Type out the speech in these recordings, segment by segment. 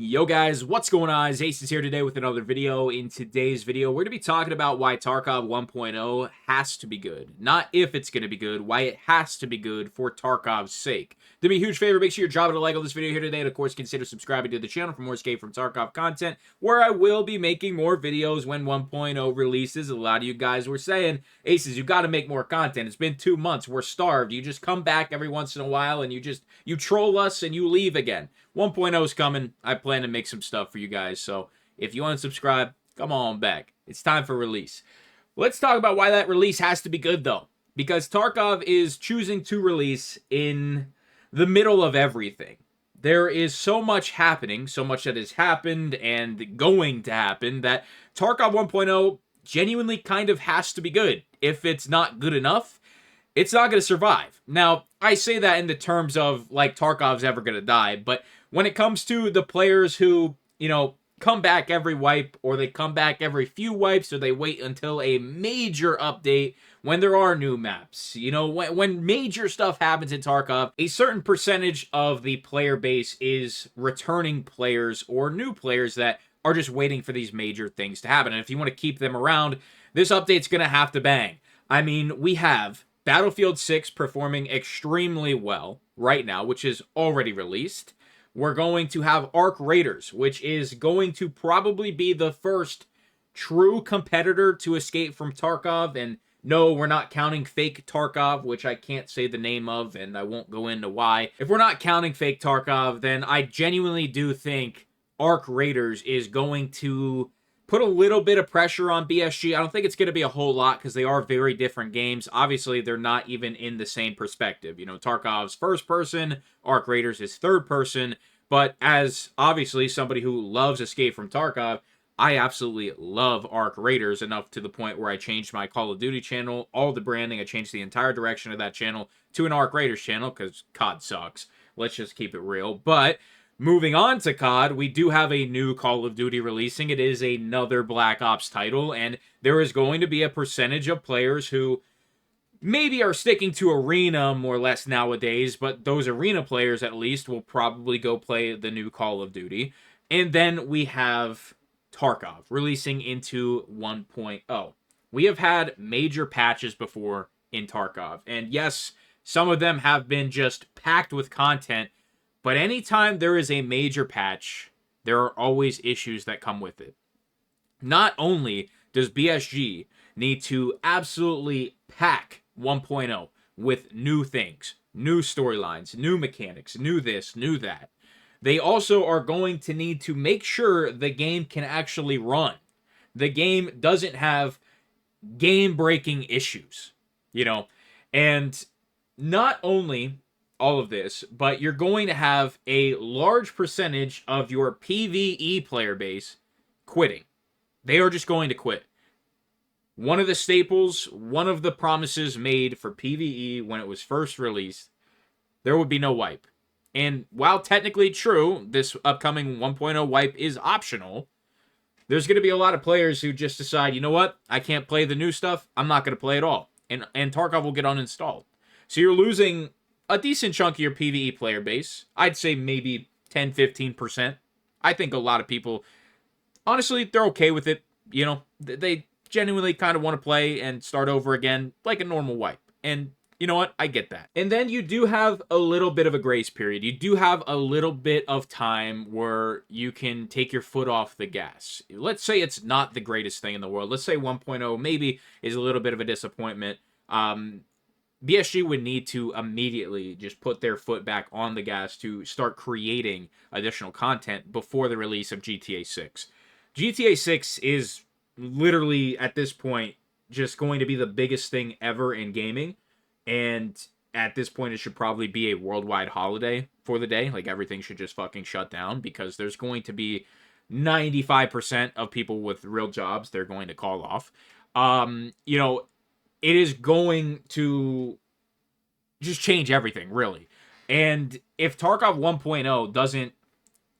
Yo guys, what's going on? Acez here today with another video. In today's video, we're going to be talking about why Tarkov 1.0 has to be good. Not if it's going to be good, why it has to be good for Tarkov's sake. Do me a huge favor, make sure you're dropping a like on this video here today, and of course consider subscribing to the channel for more Escape from Tarkov content, where I will be making more videos when 1.0 releases. A lot of you guys were saying, Acez, you got to make more content. It's been 2 months, we're starved. You just come back every once in a while and you troll us and you leave again. 1.0 is coming. I plan to make some stuff for you guys. So if you want to subscribe, come on back. It's time for release. Let's talk about why that release has to be good, though. Because Tarkov is choosing to release in the middle of everything. There is so much happening, so much that has happened and going to happen, that Tarkov 1.0 genuinely kind of has to be good. If it's not good enough, it's not going to survive. Now, I say that in the terms of, like, Tarkov's ever going to die, but when it comes to the players who, come back every wipe, or they come back every few wipes, or they wait until a major update when there are new maps, when major stuff happens in Tarkov, a certain percentage of the player base is returning players or new players that are just waiting for these major things to happen. And if you want to keep them around, this update's going to have to bang. I mean, we have Battlefield 6 performing extremely well right now, which is already released. We're going to have Arc Raiders, which is going to probably be the first true competitor to escape from Tarkov. And no, we're not counting fake Tarkov, which I can't say the name of, and I won't go into why. If we're not counting fake Tarkov, then I genuinely do think Arc Raiders is going to put a little bit of pressure on BSG. I don't think it's going to be a whole lot because they are very different games. Obviously, they're not even in the same perspective. Tarkov's first person, Arc Raiders is third person. But as obviously somebody who loves Escape from Tarkov, I absolutely love Arc Raiders enough to the point where I changed my Call of Duty channel, all the branding. I changed the entire direction of that channel to an Arc Raiders channel because COD sucks. Let's just keep it real. But moving on to COD, we do have a new Call of Duty releasing. It is another Black Ops title, and there is going to be a percentage of players who maybe are sticking to Arena more or less nowadays, but those Arena players at least will probably go play the new Call of Duty. And then we have Tarkov releasing into 1.0. We have had major patches before in Tarkov, and yes, some of them have been just packed with content, but anytime there is a major patch, there are always issues that come with it. Not only does BSG need to absolutely pack 1.0 with new things, new storylines, new mechanics, new this, new that, they also are going to need to make sure the game can actually run. The game doesn't have game-breaking issues, and not only all of this, but you're going to have a large percentage of your PvE player base quitting. They are just going to quit. One of the staples, one of the promises made for PvE when it was first released, there would be no wipe. And while technically true, this upcoming 1.0 wipe is optional, there's going to be a lot of players who just decide, you know what, I can't play the new stuff, I'm not going to play it all. And Tarkov will get uninstalled. So you're losing a decent chunk of your PvE player base. I'd say maybe 10-15%. I think a lot of people, honestly, they're okay with it. They genuinely kind of want to play and start over again like a normal wipe. And you know what? I get that. And then you do have a little bit of a grace period. You do have a little bit of time where you can take your foot off the gas. Let's say it's not the greatest thing in the world. Let's say 1.0 maybe is a little bit of a disappointment. BSG would need to immediately just put their foot back on the gas to start creating additional content before the release of GTA 6. GTA 6 is literally, at this point, just going to be the biggest thing ever in gaming. And at this point, it should probably be a worldwide holiday for the day. Like, everything should just fucking shut down because there's going to be 95% of people with real jobs they're going to call off. It is going to just change everything, really. And if Tarkov 1.0 doesn't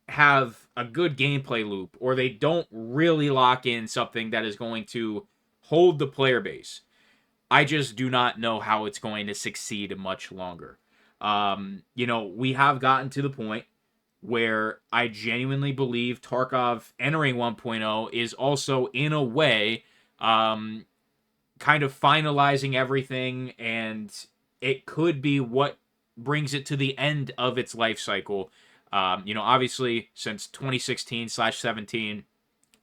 have a good gameplay loop, or they don't really lock in something that is going to hold the player base, I just do not know how it's going to succeed much longer. We have gotten to the point where I genuinely believe Tarkov entering 1.0 is also, in a way, kind of finalizing everything, and it could be what brings it to the end of its life cycle. Obviously, since 2016/17,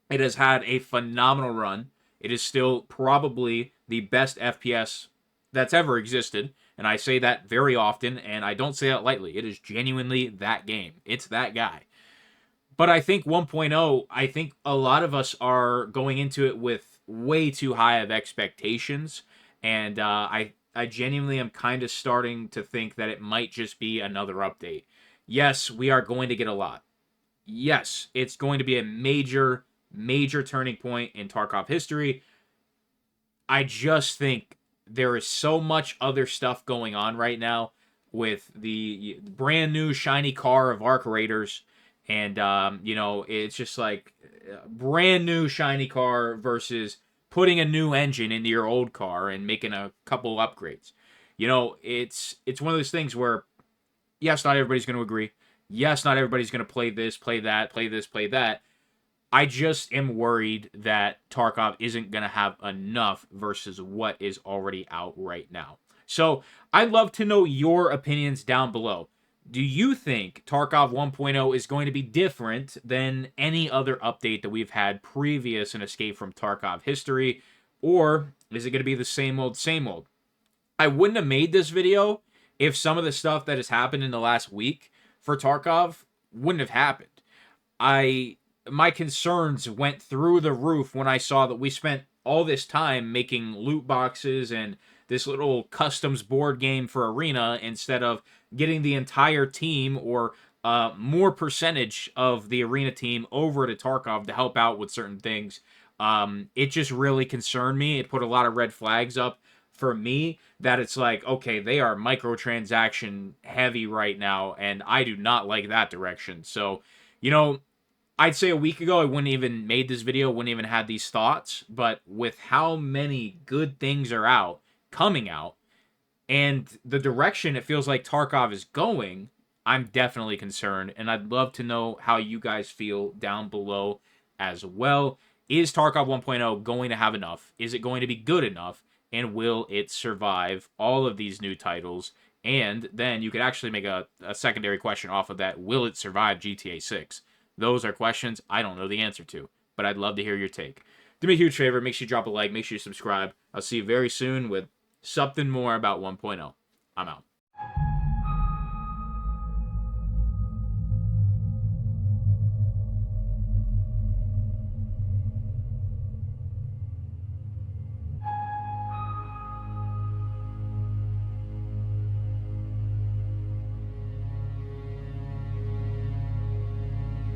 it has had a phenomenal run. It is still probably the best FPS that's ever existed. And I say that very often, and I don't say that lightly. It is genuinely that game. It's that guy. But I think 1.0, I think a lot of us are going into it with way too high of expectations. And I genuinely am kind of starting to think that it might just be another update. Yes, we are going to get a lot. Yes, it's going to be a major, major turning point in Tarkov history. I just think there is so much other stuff going on right now with the brand new shiny car of Arc Raiders. And, it's just like a brand new shiny car versus putting a new engine into your old car and making a couple upgrades. It's one of those things where, yes, not everybody's going to agree. Yes, not everybody's going to play this, play that, play this, play that. I just am worried that Tarkov isn't going to have enough versus what is already out right now. So I'd love to know your opinions down below. Do you think Tarkov 1.0 is going to be different than any other update that we've had previous in Escape from Tarkov history? Or is it going to be the same old, same old? I wouldn't have made this video if some of the stuff that has happened in the last week for Tarkov wouldn't have happened. My concerns went through the roof when I saw that we spent all this time making loot boxes and this little customs board game for Arena instead of getting the entire team or more percentage of the Arena team over to Tarkov to help out with certain things. It just really concerned me. It put a lot of red flags up for me that it's like, okay, they are microtransaction heavy right now, and I do not like that direction. So, I'd say a week ago I wouldn't even made this video, wouldn't even had these thoughts, but with how many good things are coming out, and the direction it feels like Tarkov is going, I'm definitely concerned, and I'd love to know how you guys feel down below as well. Is Tarkov 1.0 going to have enough? Is it going to be good enough? And will it survive all of these new titles? And then you could actually make a secondary question off of that. Will it survive GTA 6? Those are questions I don't know the answer to, but I'd love to hear your take. Do me a huge favor. Make sure you drop a like. Make sure you subscribe. I'll see you very soon with something more about 1.0. I'm out.